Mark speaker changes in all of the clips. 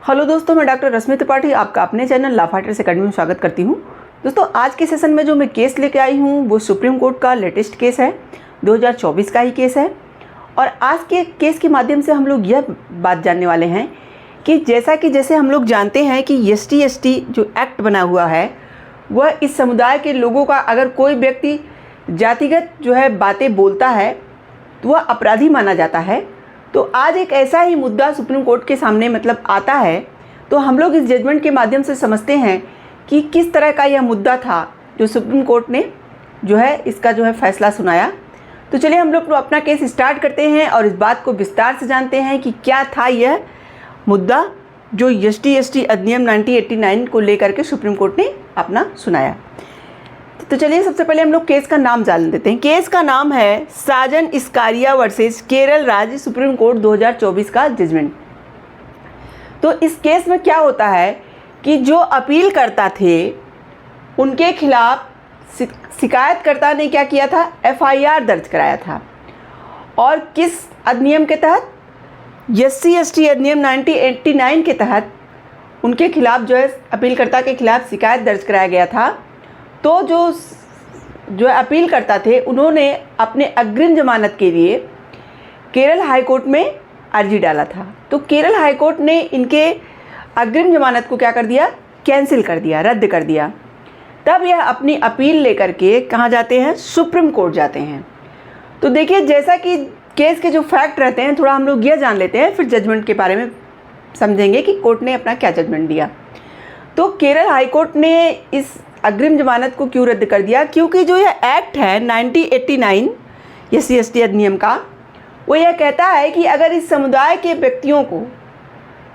Speaker 1: Hello दोस्तों, मैं doctor रश्मि त्रिपाठी आपका अपने चैनल लॉ फाइटर्स अकेडमी में स्वागत करती हूं। दोस्तों, आज के सेशन में जो मैं केस लेके आई हूं वो सुप्रीम कोर्ट का लेटेस्ट केस है, 2024 का ही केस है। और आज के केस के माध्यम से हम लोग यह बात जानने वाले हैं कि जैसे हम लोग जानते हैं कि ST जो एक्ट बना हुआ है वह इस समुदाय के लोगों का अगर कोई व्यक्ति जातिगत जो है बातें बोलता है तो वह अपराधी माना जाता है। तो आज एक ऐसा ही मुद्दा सुप्रीम कोर्ट के सामने आता है, तो हम लोग इस जजमेंट के माध्यम से समझते हैं कि किस तरह का यह मुद्दा था जो सुप्रीम कोर्ट ने जो है इसका जो है फैसला सुनाया। तो चलिए हम लोग अपना केस स्टार्ट करते हैं और इस बात को विस्तार से जानते हैं कि क्या था यह मुद्दा जो ST अधिनियम 1989 को लेकर के सुप्रीम कोर्ट ने अपना सुनाया। तो चलिए सबसे पहले हम लोग केस का नाम जान लेते हैं। केस का नाम है साजन इस्कारिया वर्सेस केरल राज्य सुप्रीम कोर्ट 2024 का जजमेंट। तो इस केस में क्या होता है कि जो अपीलकर्ता थे उनके खिलाफ शिकायतकर्ता ने क्या किया था, FIR दर्ज कराया था। और किस अधिनियम के तहत, ST अधिनियम 1989 के तहत उनके खिलाफ जो है अपीलकर्ता के खिलाफ शिकायत दर्ज कराया गया था। तो जो अपीलकर्ता थे उन्होंने अपने अग्रिम जमानत के लिए केरल हाई कोर्ट में अर्जी डाला था। तो केरल हाई कोर्ट ने इनके अग्रिम जमानत को क्या कर दिया, कैंसिल कर दिया, रद्द कर दिया। तब यह अपनी अपील लेकर के कहाँ जाते हैं, सुप्रीम कोर्ट जाते हैं। तो देखिए, जैसा कि केस के जो फैक्ट रहते हैं थोड़ा हम लोग यह जान लेते हैं, फिर जजमेंट के बारे में समझेंगे कि कोर्ट ने अपना क्या जजमेंट दिया। तो केरल हाई कोर्ट ने इस अग्रिम जमानत को क्यों रद्द कर दिया, क्योंकि जो यह एक्ट है 1989 SC अधिनियम का, वो यह कहता है कि अगर इस समुदाय के व्यक्तियों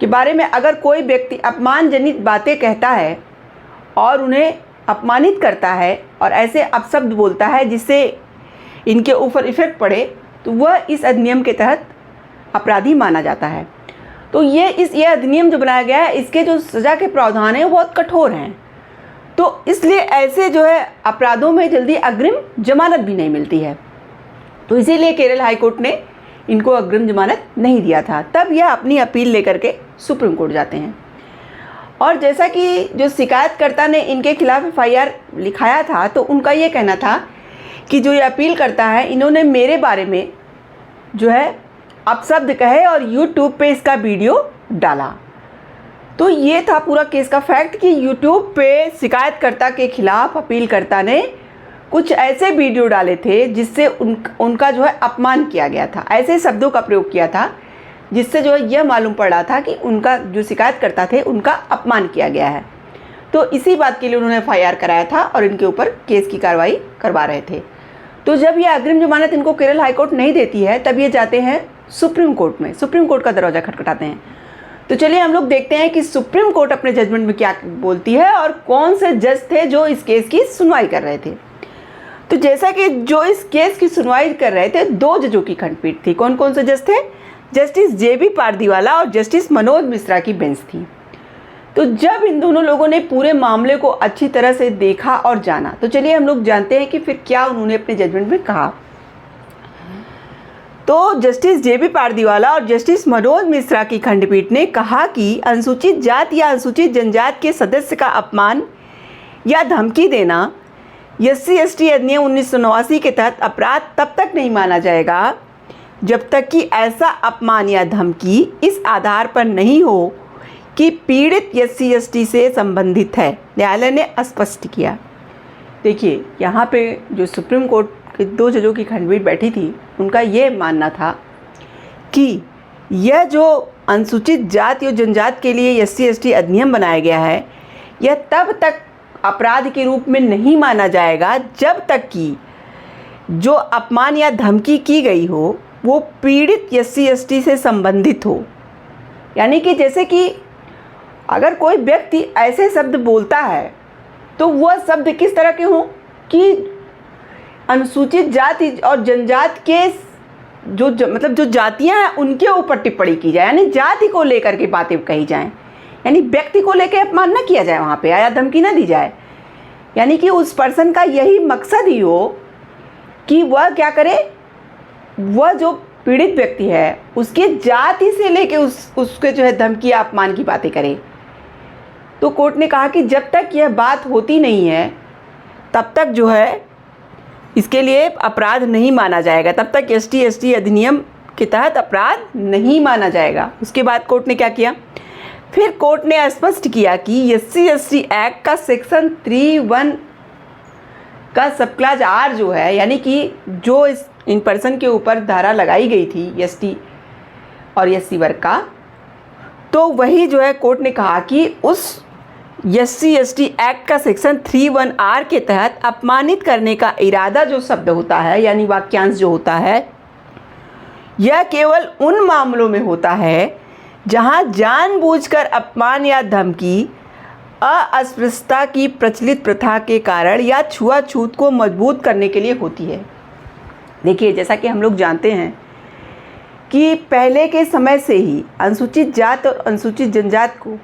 Speaker 1: के बारे में अगर कोई व्यक्ति अपमानजनित बातें कहता है और उन्हें अपमानित करता है और ऐसे अपशब्द बोलता है जिससे इनके ऊपर इफेक्ट पड़े, तो वह इस अधिनियम के तहत अपराधी माना जाता है। तो ये अधिनियम जो बनाया गया है इसके जो सज़ा के प्रावधान हैं वो बहुत कठोर हैं। तो इसलिए ऐसे जो है अपराधों में जल्दी अग्रिम जमानत भी नहीं मिलती है। तो इसीलिए केरल हाई कोर्ट ने इनको अग्रिम जमानत नहीं दिया था। तब यह अपनी अपील लेकर के सुप्रीम कोर्ट जाते हैं। और जैसा कि जो शिकायतकर्ता ने इनके खिलाफ FIR लिखाया था, तो उनका ये कहना था कि जो ये अपील करता है इन्होंने मेरे बारे में जो है अपशब्द कहे और YouTube पे इसका वीडियो डाला। तो ये था पूरा केस का फैक्ट कि YouTube पे शिकायतकर्ता के खिलाफ अपीलकर्ता ने कुछ ऐसे वीडियो डाले थे जिससे उनका जो है अपमान किया गया था, ऐसे शब्दों का प्रयोग किया था जिससे जो है यह मालूम पड़ रहा था कि उनका जो शिकायतकर्ता थे उनका अपमान किया गया है। तो इसी बात के लिए उन्होंने FIR कराया था और इनके ऊपर केस की कार्रवाई करवा रहे थे। तो जब ये अग्रिम जमानत इनको केरल हाई कोर्ट नहीं देती है तब ये जाते हैं सुप्रीम कोर्ट में, सुप्रीम कोर्ट का दरवाज़ा खटखटाते हैं। तो चलिए हम लोग देखते हैं कि सुप्रीम कोर्ट अपने जजमेंट में क्या बोलती है और कौन से जज थे जो इस केस की सुनवाई कर रहे थे। तो जैसा कि जो इस केस की सुनवाई कर रहे थे, 2 जजों की खंडपीठ थी। कौन कौन से जज थे, जस्टिस JB पारदीवाला और जस्टिस मनोज मिश्रा की बेंच थी। तो जब इन दोनों लोगों ने पूरे मामले को अच्छी तरह से देखा और जाना, तो चलिए हम लोग जानते हैं कि फिर क्या उन्होंने अपने जजमेंट में कहा। तो जस्टिस JB पारदीवाला और जस्टिस मनोज मिश्रा की खंडपीठ ने कहा कि अनुसूचित जाति या अनुसूचित जनजाति के सदस्य का अपमान या धमकी देना SC अधिनियम 1989 के तहत अपराध तब तक नहीं माना जाएगा जब तक कि ऐसा अपमान या धमकी इस आधार पर नहीं हो कि पीड़ित SC से संबंधित है, न्यायालय ने स्पष्ट किया। देखिए, यहाँ पे जो सुप्रीम कोर्ट के 2 जजों की खंडपीठ बैठी थी उनका ये मानना था कि यह जो अनुसूचित जाति और जनजाति के लिए SC अधिनियम बनाया गया है यह तब तक अपराध के रूप में नहीं माना जाएगा जब तक कि जो अपमान या धमकी की गई हो वो पीड़ित SC से संबंधित हो। यानी कि जैसे कि अगर कोई व्यक्ति ऐसे शब्द बोलता है तो वह शब्द किस तरह के हों कि अनुसूचित जाति और जनजाति के जो जातियां हैं उनके ऊपर टिप्पणी की जाए, यानी जाति को लेकर के बातें कही जाएं, यानी व्यक्ति को लेकर अपमान ना किया जाए, वहाँ पे आया धमकी ना दी जाए। यानी कि उस पर्सन का यही मकसद ही हो कि वह क्या करे, वह जो पीड़ित व्यक्ति है उसके जाति से लेके उसके जो है धमकी या अपमान की बातें करे। तो कोर्ट ने कहा कि जब तक यह बात होती नहीं है तब तक जो है इसके लिए अपराध नहीं माना जाएगा, तब तक ST अधिनियम के तहत अपराध नहीं माना जाएगा। उसके बाद कोर्ट ने क्या किया, फिर कोर्ट ने स्पष्ट किया कि SC एक्ट का सेक्शन 3(1) का सब क्लास R जो है, यानी कि जो इन पर्सन के ऊपर धारा लगाई गई थी ST और SC वर्ग का, तो वही जो है कोर्ट ने कहा कि उस SC एक्ट का सेक्शन 3(1)R के तहत अपमानित करने का इरादा जो शब्द होता है, यानी वाक्यांश जो होता है, यह केवल उन मामलों में होता है जहां जानबूझकर अपमान या धमकी अस्पृश्यता की प्रचलित प्रथा के कारण या छुआछूत को मजबूत करने के लिए होती है। देखिए, जैसा कि हम लोग जानते हैं कि पहले के समय से ही अनुसूचित जात और अनुसूचित जनजात को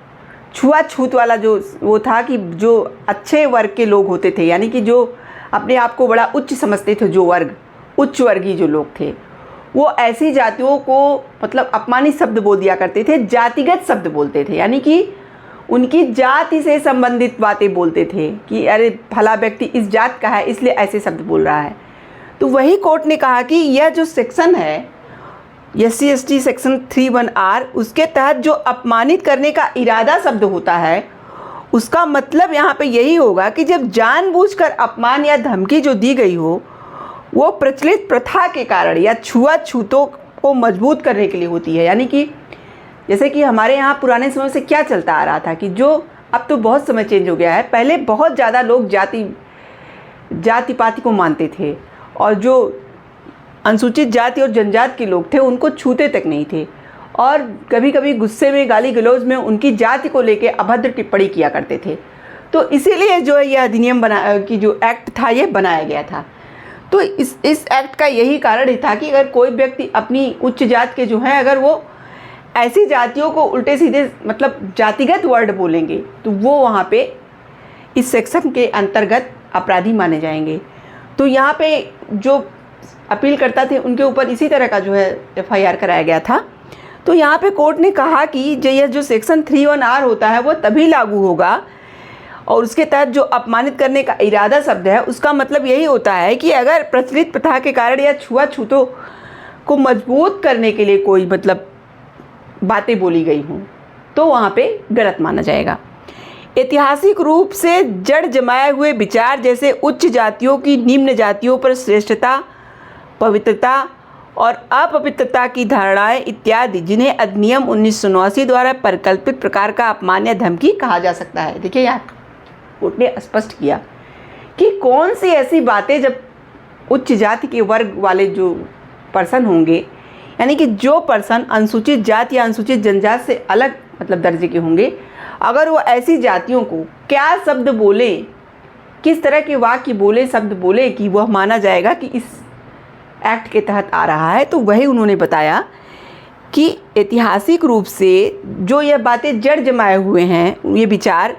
Speaker 1: छुआछूत वाला जो वो था कि जो अच्छे वर्ग के लोग होते थे, यानी कि जो अपने आप को बड़ा उच्च समझते थे, जो वर्ग उच्च वर्गीय जो लोग थे, वो ऐसी जातियों को मतलब अपमानित शब्द बोल दिया करते थे, जातिगत शब्द बोलते थे, यानी कि उनकी जाति से संबंधित बातें बोलते थे कि अरे भला व्यक्ति इस जात का है इसलिए ऐसे शब्द बोल रहा है। तो वही कोर्ट ने कहा कि यह जो सेक्शन है SC सेक्शन 3(1)R, उसके तहत जो अपमानित करने का इरादा शब्द होता है, उसका मतलब यहाँ पे यही होगा कि जब जानबूझकर अपमान या धमकी जो दी गई हो वो प्रचलित प्रथा के कारण या छुआछूतों को मजबूत करने के लिए होती है। यानी कि जैसे कि हमारे यहाँ पुराने समय से क्या चलता आ रहा था कि जो अब तो बहुत समय चेंज हो गया है, पहले बहुत ज़्यादा लोग जाति पाति को मानते थे और जो अनुसूचित जाति और जनजात के लोग थे उनको छूते तक नहीं थे, और कभी कभी गुस्से में गाली गलौज में उनकी जाति को लेके अभद्र टिप्पणी किया करते थे। तो इसीलिए जो है यह अधिनियम कि जो एक्ट था ये बनाया गया था। तो इस एक्ट का यही कारण ही था कि अगर कोई व्यक्ति अपनी उच्च जात के जो हैं अगर वो ऐसी जातियों को उल्टे सीधे मतलब जातिगत वर्ड बोलेंगे तो वो वहाँ पे इस सेक्शन के अंतर्गत अपराधी माने जाएंगे। तो यहाँ पे जो अपील करता थे उनके ऊपर इसी तरह का जो है FIR कराया गया था। तो यहाँ पे कोर्ट ने कहा कि यह जो सेक्शन 3(1)R होता है वो तभी लागू होगा और उसके तहत जो अपमानित करने का इरादा शब्द है उसका मतलब यही होता है कि अगर प्रचलित प्रथा के कारण या छुआछूतों को मजबूत करने के लिए कोई मतलब बातें बोली गई हों तो वहाँ पे गलत माना जाएगा। ऐतिहासिक रूप से जड़ जमाए हुए विचार जैसे उच्च जातियों की निम्न जातियों पर श्रेष्ठता, पवित्रता और अपवित्रता की धारणाएं इत्यादि, जिन्हें अधिनियम 1989 द्वारा परिकल्पित प्रकार का अपमान या धमकी कहा जा सकता है। देखिए यार, कोर्ट ने स्पष्ट किया कि कौन सी ऐसी बातें जब उच्च जाति के वर्ग वाले जो पर्सन होंगे, यानी कि जो पर्सन अनुसूचित जाति या अनुसूचित जनजात से अलग मतलब दर्जे के होंगे, अगर वो ऐसी जातियों को क्या शब्द बोले, किस तरह के वाक्य बोले, शब्द बोले कि वह माना जाएगा कि इस एक्ट के तहत आ रहा है। तो वही उन्होंने बताया कि ऐतिहासिक रूप से जो यह बातें जड़ जमाए हुए हैं, ये विचार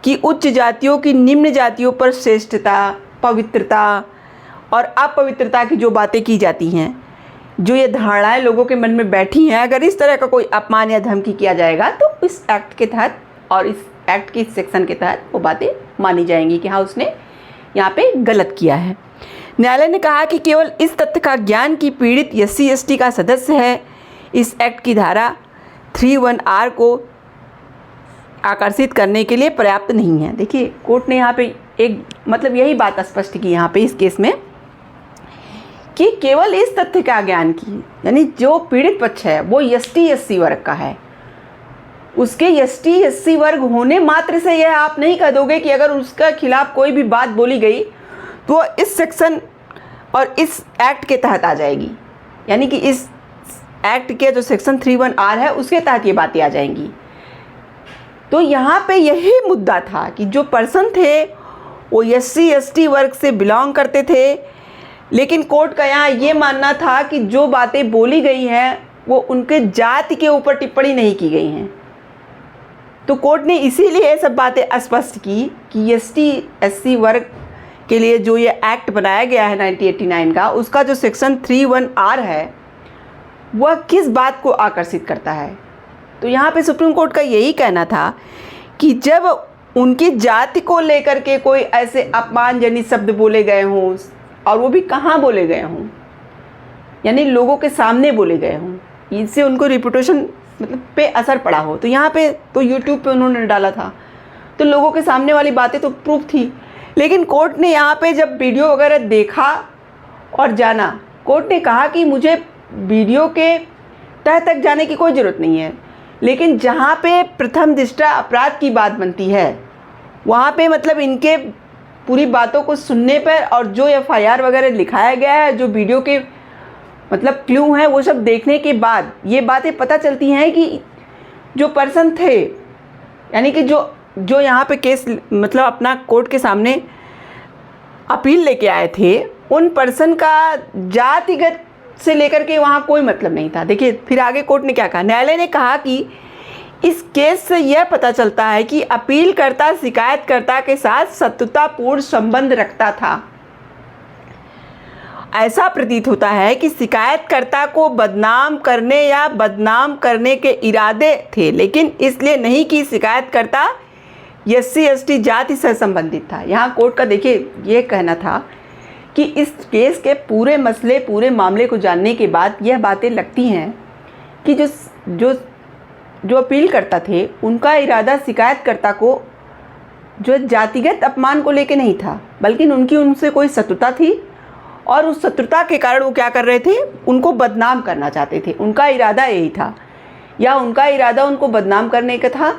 Speaker 1: कि उच्च जातियों की निम्न जातियों पर श्रेष्ठता, पवित्रता और अपवित्रता की जो बातें की जाती हैं, जो ये धारणाएं लोगों के मन में बैठी हैं, अगर इस तरह का कोई अपमान या धमकी किया जाएगा तो इस एक्ट के तहत और इस एक्ट के सेक्शन के तहत वो बातें मानी जाएंगी कि हाँ उसने यहाँ पे गलत किया है। न्यायालय ने कहा कि केवल इस तथ्य का ज्ञान कि पीड़ित SC/ST का सदस्य है इस एक्ट की धारा 3(1)R को आकर्षित करने के लिए पर्याप्त नहीं है। देखिए, कोर्ट ने यहाँ पे एक मतलब यही बात स्पष्ट की यहाँ पे इस केस में कि केवल इस तथ्य का ज्ञान की, यानी जो पीड़ित पक्ष है वो ST/SC वर्ग का है, उसके ST/SC वर्ग होने मात्र से यह आप नहीं कह दोगे कि अगर उसका खिलाफ कोई भी बात बोली गई तो इस सेक्शन और इस एक्ट के तहत आ जाएगी, यानी कि इस एक्ट के जो सेक्शन 3(1)R है उसके तहत ये बातें आ जाएंगी। तो यहाँ पे यही मुद्दा था कि जो पर्सन थे वो SC/ST वर्ग से बिलोंग करते थे, लेकिन कोर्ट का यहाँ ये मानना था कि जो बातें बोली गई हैं वो उनके जाति के ऊपर टिप्पणी नहीं की गई हैं। तो कोर्ट ने इसीलिए ये सब बातें स्पष्ट की कि ST/SC वर्ग के लिए जो ये एक्ट बनाया गया है 1989 का, उसका जो सेक्शन 3(1)R है वह किस बात को आकर्षित करता है। तो यहाँ पे सुप्रीम कोर्ट का यही कहना था कि जब उनकी जाति को लेकर के कोई ऐसे अपमानजनक शब्द बोले गए हों, और वो भी कहाँ बोले गए हों, यानी लोगों के सामने बोले गए हों, इससे उनको रिपुटेशन मतलब पे असर पड़ा हो। तो यहाँ पे तो यूट्यूब पे उन्होंने डाला था, तो लोगों के सामने वाली बातें तो प्रूफ थी। लेकिन कोर्ट ने यहाँ पे जब वीडियो वगैरह देखा और जाना, कोर्ट ने कहा कि मुझे वीडियो के तह तक जाने की कोई ज़रूरत नहीं है, लेकिन जहाँ पे प्रथम दृष्टया अपराध की बात बनती है वहाँ पे मतलब इनके पूरी बातों को सुनने पर और जो FIR वगैरह लिखाया गया है, जो वीडियो के मतलब क्लू हैं, वो सब देखने के बाद ये बातें पता चलती हैं कि जो पर्सन थे, यानी कि जो यहाँ पे केस मतलब अपना कोर्ट के सामने अपील लेके आए थे, उन पर्सन का जातिगत से लेकर के वहाँ कोई मतलब नहीं था। देखिए फिर आगे कोर्ट ने क्या कहा। न्यायालय ने कहा कि इस केस से यह पता चलता है कि अपीलकर्ता शिकायतकर्ता के साथ शत्रुतापूर्ण संबंध रखता था। ऐसा प्रतीत होता है कि शिकायतकर्ता को बदनाम करने या बदनाम करने के इरादे थे, लेकिन इसलिए नहीं कि शिकायतकर्ता SC/ST जाति से संबंधित था। यहाँ कोर्ट का देखिए ये कहना था कि इस केस के पूरे मसले, पूरे मामले को जानने के बाद यह बातें लगती हैं कि जो अपील करता थे, उनका इरादा शिकायतकर्ता को जो जातिगत अपमान को लेके नहीं था, बल्कि उनकी उनसे कोई शत्रुता थी और उस शत्रुता के कारण वो क्या कर रहे थे, उनको बदनाम करना चाहते थे। उनका इरादा यही था, या उनका इरादा उनको बदनाम करने का था।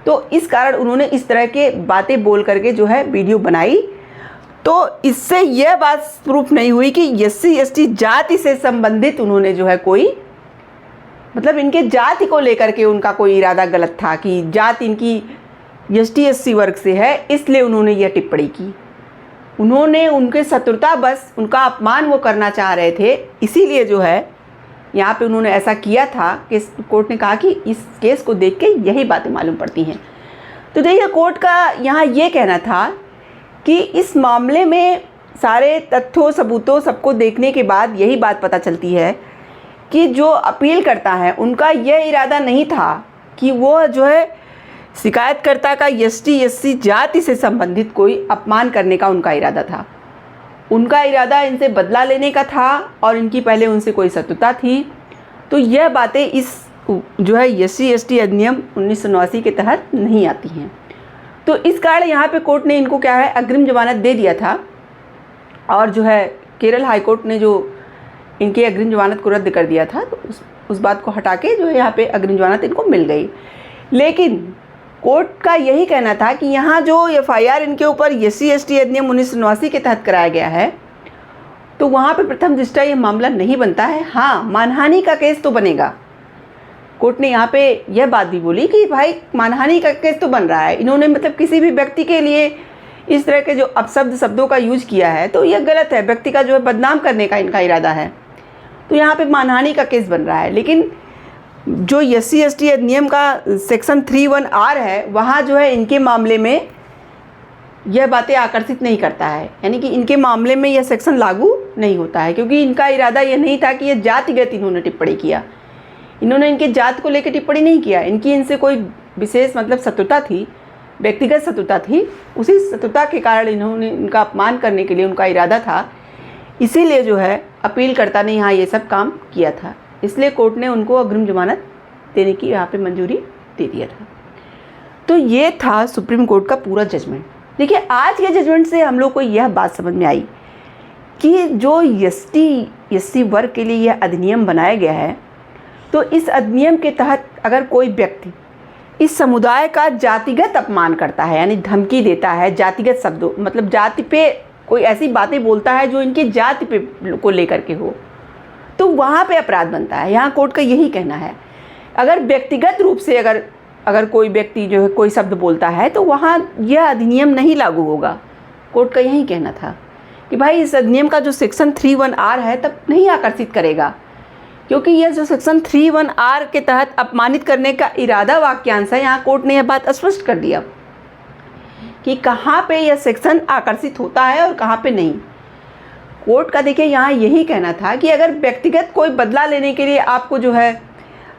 Speaker 1: तो इस कारण उन्होंने इस तरह के बातें बोल करके जो है वीडियो बनाई। तो इससे यह बात प्रूफ नहीं हुई कि SC/ST जाति से संबंधित उन्होंने जो है कोई मतलब इनके जाति को लेकर के उनका कोई इरादा गलत था कि जाति इनकी ST/SC वर्ग से है, इसलिए उन्होंने यह टिप्पणी की। उन्होंने उनके शत्रुता बस उनका अपमान वो करना चाह रहे थे, इसीलिए जो है यहाँ पे उन्होंने ऐसा किया था कि कोर्ट ने कहा कि इस केस को देख के यही बातें मालूम पड़ती हैं। तो देखिए कोर्ट का यहाँ ये कहना था कि इस मामले में सारे तथ्यों सबूतों सबको देखने के बाद यही बात पता चलती है कि जो अपील करता है उनका यह इरादा नहीं था कि वो जो है शिकायतकर्ता का ST/SC जाति से संबंधित कोई अपमान करने का उनका इरादा था। उनका इरादा इनसे बदला लेने का था और इनकी पहले उनसे कोई शत्रुता थी। तो यह बातें इस जो है SC/ST अधिनियम 1989 के तहत नहीं आती हैं। तो इस कारण यहाँ पे कोर्ट ने इनको क्या है अग्रिम जमानत दे दिया था, और जो है केरल हाई कोर्ट ने जो इनके अग्रिम जमानत को रद्द कर दिया था, तो उस बात को हटा के जो है यहाँ पे अग्रिम जमानत इनको मिल गई। लेकिन कोर्ट का यही कहना था कि यहाँ जो FIR इनके ऊपर SC/ST अधिनियम 1989 के तहत कराया गया है, तो वहाँ पे प्रथम दृष्टया ये मामला नहीं बनता है। हाँ, मानहानि का केस तो बनेगा। कोर्ट ने यहाँ पे यह बात भी बोली कि भाई मानहानि का केस तो बन रहा है। इन्होंने मतलब किसी भी व्यक्ति के लिए इस तरह के जो अपशब्द शब्दों का यूज किया है, तो यह गलत है, व्यक्ति का जो है बदनाम करने का इनका इरादा है, तो यहाँ पे मानहानि का केस बन रहा है। लेकिन जो SC/ST अधिनियम का सेक्शन 3(1)R है, वहाँ जो है इनके मामले में यह बातें आकर्षित नहीं करता है, यानी कि इनके मामले में यह सेक्शन लागू नहीं होता है, क्योंकि इनका इरादा यह नहीं था कि यह जातिगत इन्होंने टिप्पणी किया। इन्होंने इनके जात को लेकर टिप्पणी नहीं किया, इनकी इनसे कोई विशेष मतलब शत्रुता थी, व्यक्तिगत शत्रुता थी। उसी शत्रुता के कारण इन्होंने इनका अपमान करने के लिए उनका इरादा था, इसीलिए जो है अपीलकर्ता ने यहाँ ये सब काम किया था। इसलिए कोर्ट ने उनको अग्रिम जमानत देने की यहाँ पे मंजूरी दे दिया था। तो ये था सुप्रीम कोर्ट का पूरा जजमेंट। देखिए आज के जजमेंट से हम लोग को यह बात समझ में आई कि जो ST/SC वर्ग के लिए यह अधिनियम बनाया गया है, तो इस अधिनियम के तहत अगर कोई व्यक्ति इस समुदाय का जातिगत अपमान करता है, यानी धमकी देता है, जातिगत शब्दों मतलब जाति पे कोई ऐसी बातें बोलता है जो इनकी जाति पे को लेकर के हो, तो वहाँ पे अपराध बनता है। यहाँ कोर्ट का यही कहना है। अगर व्यक्तिगत रूप से अगर कोई व्यक्ति जो है कोई शब्द बोलता है, तो वहाँ यह अधिनियम नहीं लागू होगा। कोर्ट का यही कहना था कि भाई इस अधिनियम का जो सेक्शन 3(1)R है तब नहीं आकर्षित करेगा, क्योंकि यह जो सेक्शन 3(1)R के तहत अपमानित करने का इरादा वाक्यांश है। यहाँ कोर्ट ने यह बात स्पष्ट कर दिया कि कहाँ पे यह सेक्शन आकर्षित होता है और कहाँ पे नहीं। कोर्ट का देखिए यहाँ यही कहना था कि अगर व्यक्तिगत कोई बदला लेने के लिए आपको जो है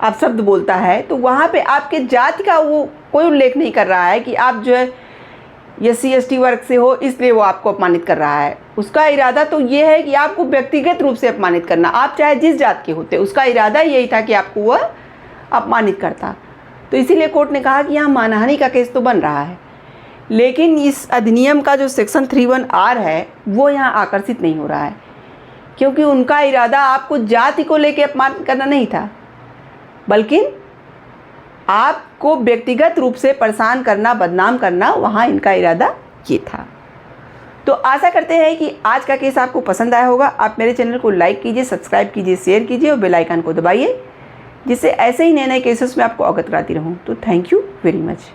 Speaker 1: आप शब्द बोलता है तो वहाँ पे आपके जाति का वो कोई उल्लेख नहीं कर रहा है कि आप जो है SC/ST वर्ग से हो इसलिए वो आपको अपमानित कर रहा है। उसका इरादा तो ये है कि आपको व्यक्तिगत रूप से अपमानित करना, आप चाहे जिस जात के होते, उसका इरादा यही था कि आपको वह अपमानित करता। तो इसीलिए कोर्ट ने कहा कि यहाँ मानहानि का केस तो बन रहा है, लेकिन इस अधिनियम का जो सेक्शन 31R है वो यहाँ आकर्षित नहीं हो रहा है, क्योंकि उनका इरादा आपको जाति को लेकर अपमान करना नहीं था, बल्कि आपको व्यक्तिगत रूप से परेशान करना, बदनाम करना, वहाँ इनका इरादा ये था। तो आशा करते हैं कि आज का केस आपको पसंद आया होगा। आप मेरे चैनल को लाइक कीजिए, सब्सक्राइब कीजिए, शेयर कीजिए और बेल आइकन को दबाइए, जिससे ऐसे ही नए नए केसेस में आपको अवगत कराती रहूँ। तो थैंक यू वेरी मच।